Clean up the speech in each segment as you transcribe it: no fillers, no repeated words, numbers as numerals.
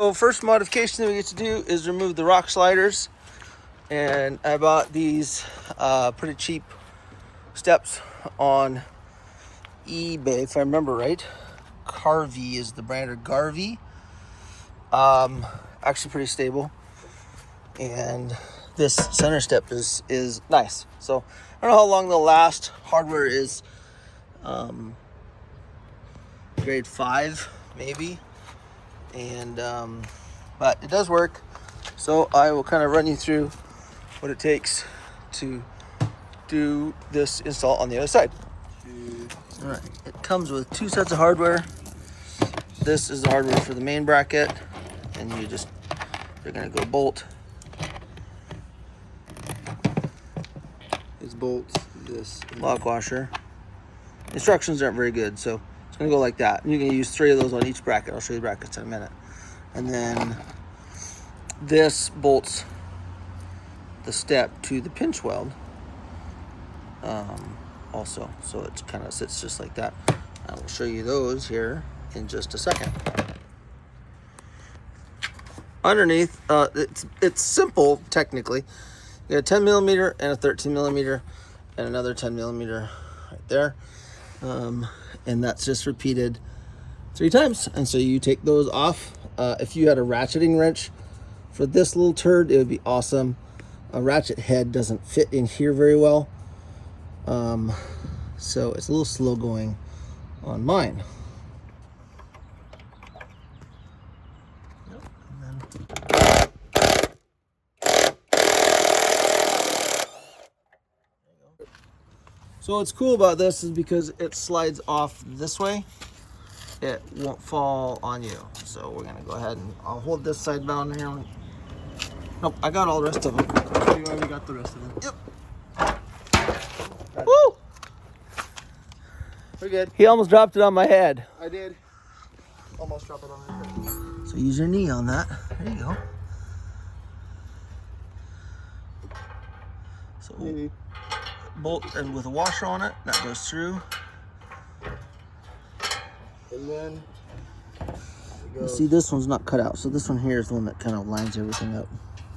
So first modification that we get to do is remove the rock sliders, and I bought these pretty cheap steps on eBay, if I remember right. Garvee is the brand, or Garvee. Actually pretty stable, and this center step is nice. So I don't know how long they'll last. Hardware is grade 5 maybe, and but it does work. So I will kind of run you through what it takes to do this install on the other side. All right, it comes with 2 sets of hardware. This is the hardware for the main bracket, and you're gonna go bolt It's bolts, this lock washer. Instructions aren't very good, so it's gonna go like that. And you're gonna use 3 of those on each bracket. I'll show you the brackets in a minute. And then this bolts the step to the pinch weld also, so it kind of sits just like that. I will show you those here in just a second. Underneath, it's simple technically. You got a 10 millimeter and a 13 millimeter and another 10 millimeter right there, and that's just repeated 3 times. And so you take those off. If you had a ratcheting wrench for this little turd, it would be awesome. A ratchet head doesn't fit in here very well, so it's a little slow going on mine. So what's cool about this is because it slides off this way, it won't fall on you. So we're gonna go ahead and I'll hold this side down here. Nope, I got all the rest of them. You already got the rest of them. Yep. Woo! We're good. He almost dropped it on my head. I did. Almost drop it on your head. So use your knee on that. There you go. So Maybe. bolt and with a washer on it, that goes through. And then You see, this one's not cut out, so this one here is the one that kind of lines everything up.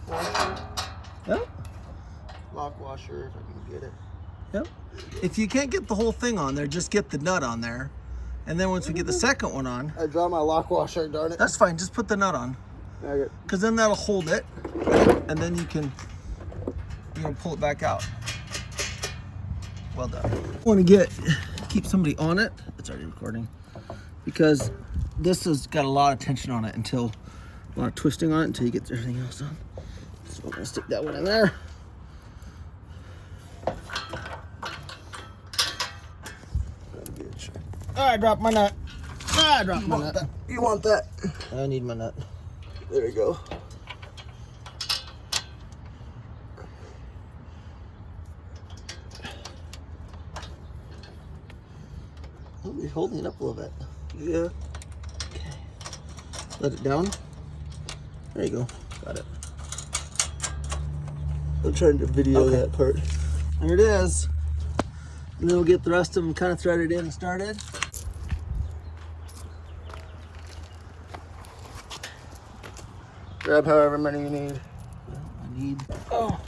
washer, Yep. lock washer, if I can get it. Yep. If you can't get the whole thing on there, just get the nut on there. And then once we get the second one on, I draw my lock washer, darn it. that's fine. Just put the nut on, Okay. because then that'll hold it, and then you can pull it back out. Well done. I want to keep somebody on it. It's already recording, because this has got a lot of tension on it a lot of twisting on it until you get everything else on. So we're gonna stick that one in there. I dropped my nut. I dropped my nut. You want that? I need my nut. There you go. Oh, you're holding it up a little bit. Yeah. Okay. Let it down. There you go. Got it. I'm trying to video that part. There it is. And then we'll get the rest of them kind of threaded in and started. Grab however many you need. Well, I need. Oh.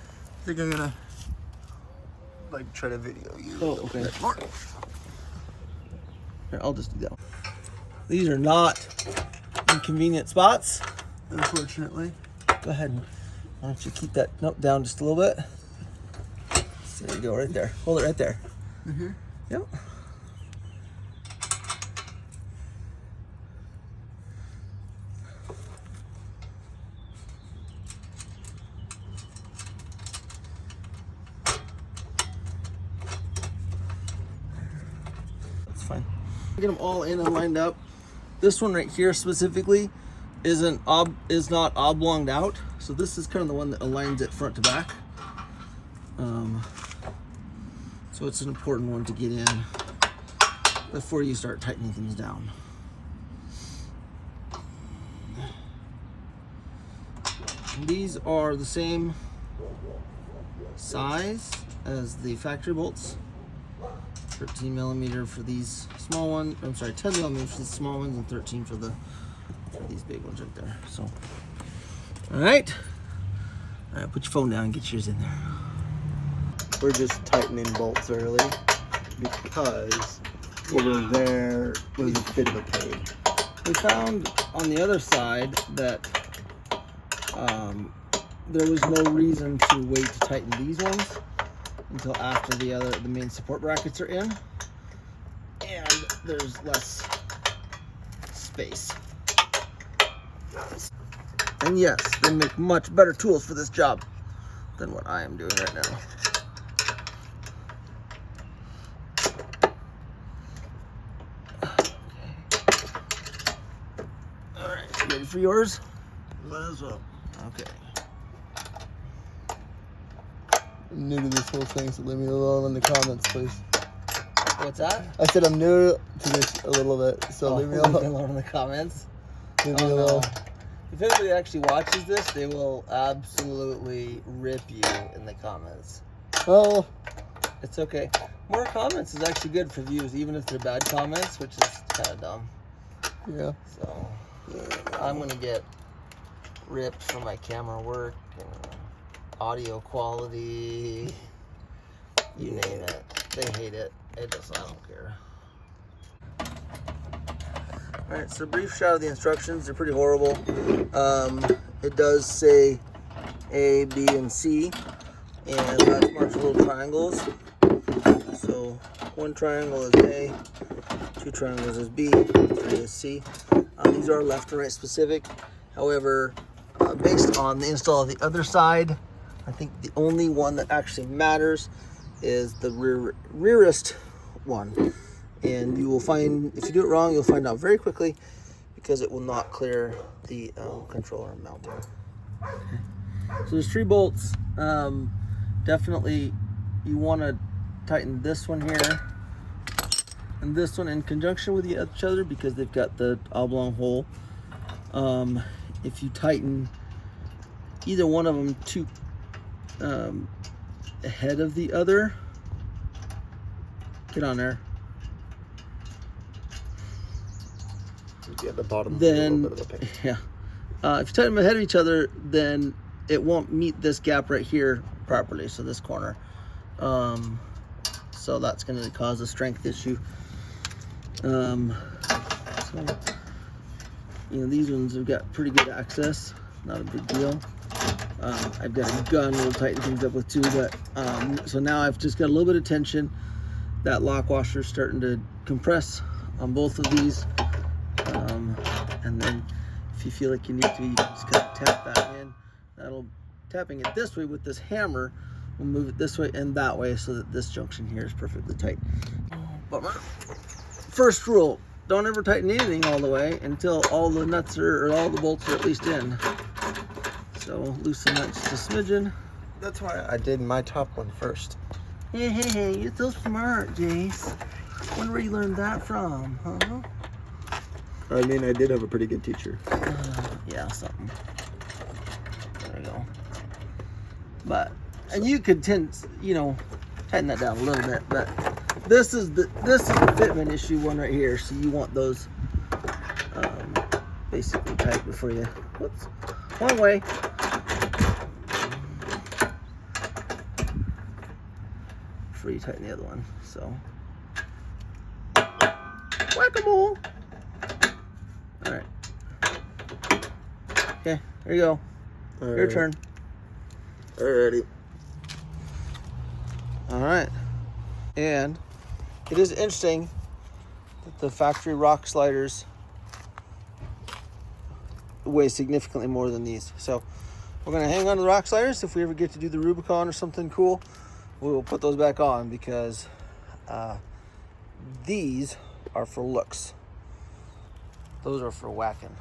I think I'm gonna try to video you. Oh, okay. Here, I'll just do that. These are not inconvenient spots, Unfortunately. Go ahead and why don't you keep that down just a little bit. So there you go, right there. Hold it right there. Mm-hmm. Yep. That's fine. Get them all in and lined up. This one right here specifically is not oblonged out, so this is kind of the one that aligns it front to back. So it's an important one to get in before you start tightening things down. And these are the same size as the factory bolts. 13 millimeter for these small ones. I'm sorry, 10 millimeter for the small ones and 13 for these big ones right there. So, all right, put your phone down and get yours in there. We're just tightening bolts early because over there was a bit of a pain. We found on the other side that there was no reason to wait to tighten these ones until after the main support brackets are in, and there's less space. And yes, they make much better tools for this job than what I am doing right now. All right, ready for yours? Might as well. Okay. I'm new to this whole thing, so leave me alone in the comments, please. What's that? I said I'm new to this a little bit, so leave me alone. In the comments. Leave me alone. If anybody actually watches this, they will absolutely rip you in the comments. Well, it's okay. More comments is actually good for views, even if they're bad comments, which is kind of dumb. Yeah. So I'm gonna get ripped for my camera work and audio quality. You name it. They hate it. It doesn't. I don't care. All right, so brief shot of the instructions. They're pretty horrible. It does say A, B, and C, and that's marked with little triangles. So one triangle is A, two triangles is B, three is C. These are left and right specific. However, based on the install of the other side, I think the only one that actually matters is the rearest one. And you will find, if you do it wrong, you'll find out very quickly because it will not clear the controller mounting. So there's 3 bolts. Definitely you want to tighten this one here and this one in conjunction with each other because they've got the oblong hole. If you tighten either one of them too ahead of the other, get on there. Yeah, the bottom. Then, a little bit of a pain. Yeah. If you tighten them ahead of each other, then it won't meet this gap right here properly. So this corner. So that's going to cause a strength issue. So, you know, these ones have got pretty good access. Not a big deal. I've got a gun we'll tighten things up with too, but so now I've just got a little bit of tension. That lock washer is starting to compress on both of these. And then if you feel like you need to, you can just kind of tap that in. Tapping it this way with this hammer will move it this way and that way so that this junction here is perfectly tight. Bummer. First rule, don't ever tighten anything all the way until all the nuts or all the bolts are at least in. So loosen that just a smidgen. That's why I did my top one first. Hey, you're so smart, Jace. Wonder where you learned that from, huh? I mean, I did have a pretty good teacher. Yeah, something. There we go. But, and you could tighten that down a little bit, but this is the fitment issue one right here. So you want those basically tight before you, whoops, one way. Before you tighten the other one, so. Whack-a-mole. All right. Okay, there you go. Your turn. Alrighty. All right. And it is interesting that the factory rock sliders weigh significantly more than these. So we're going to hang on to the rock sliders. If we ever get to do the Rubicon or something cool, we will put those back on because these are for looks. Those are for whacking.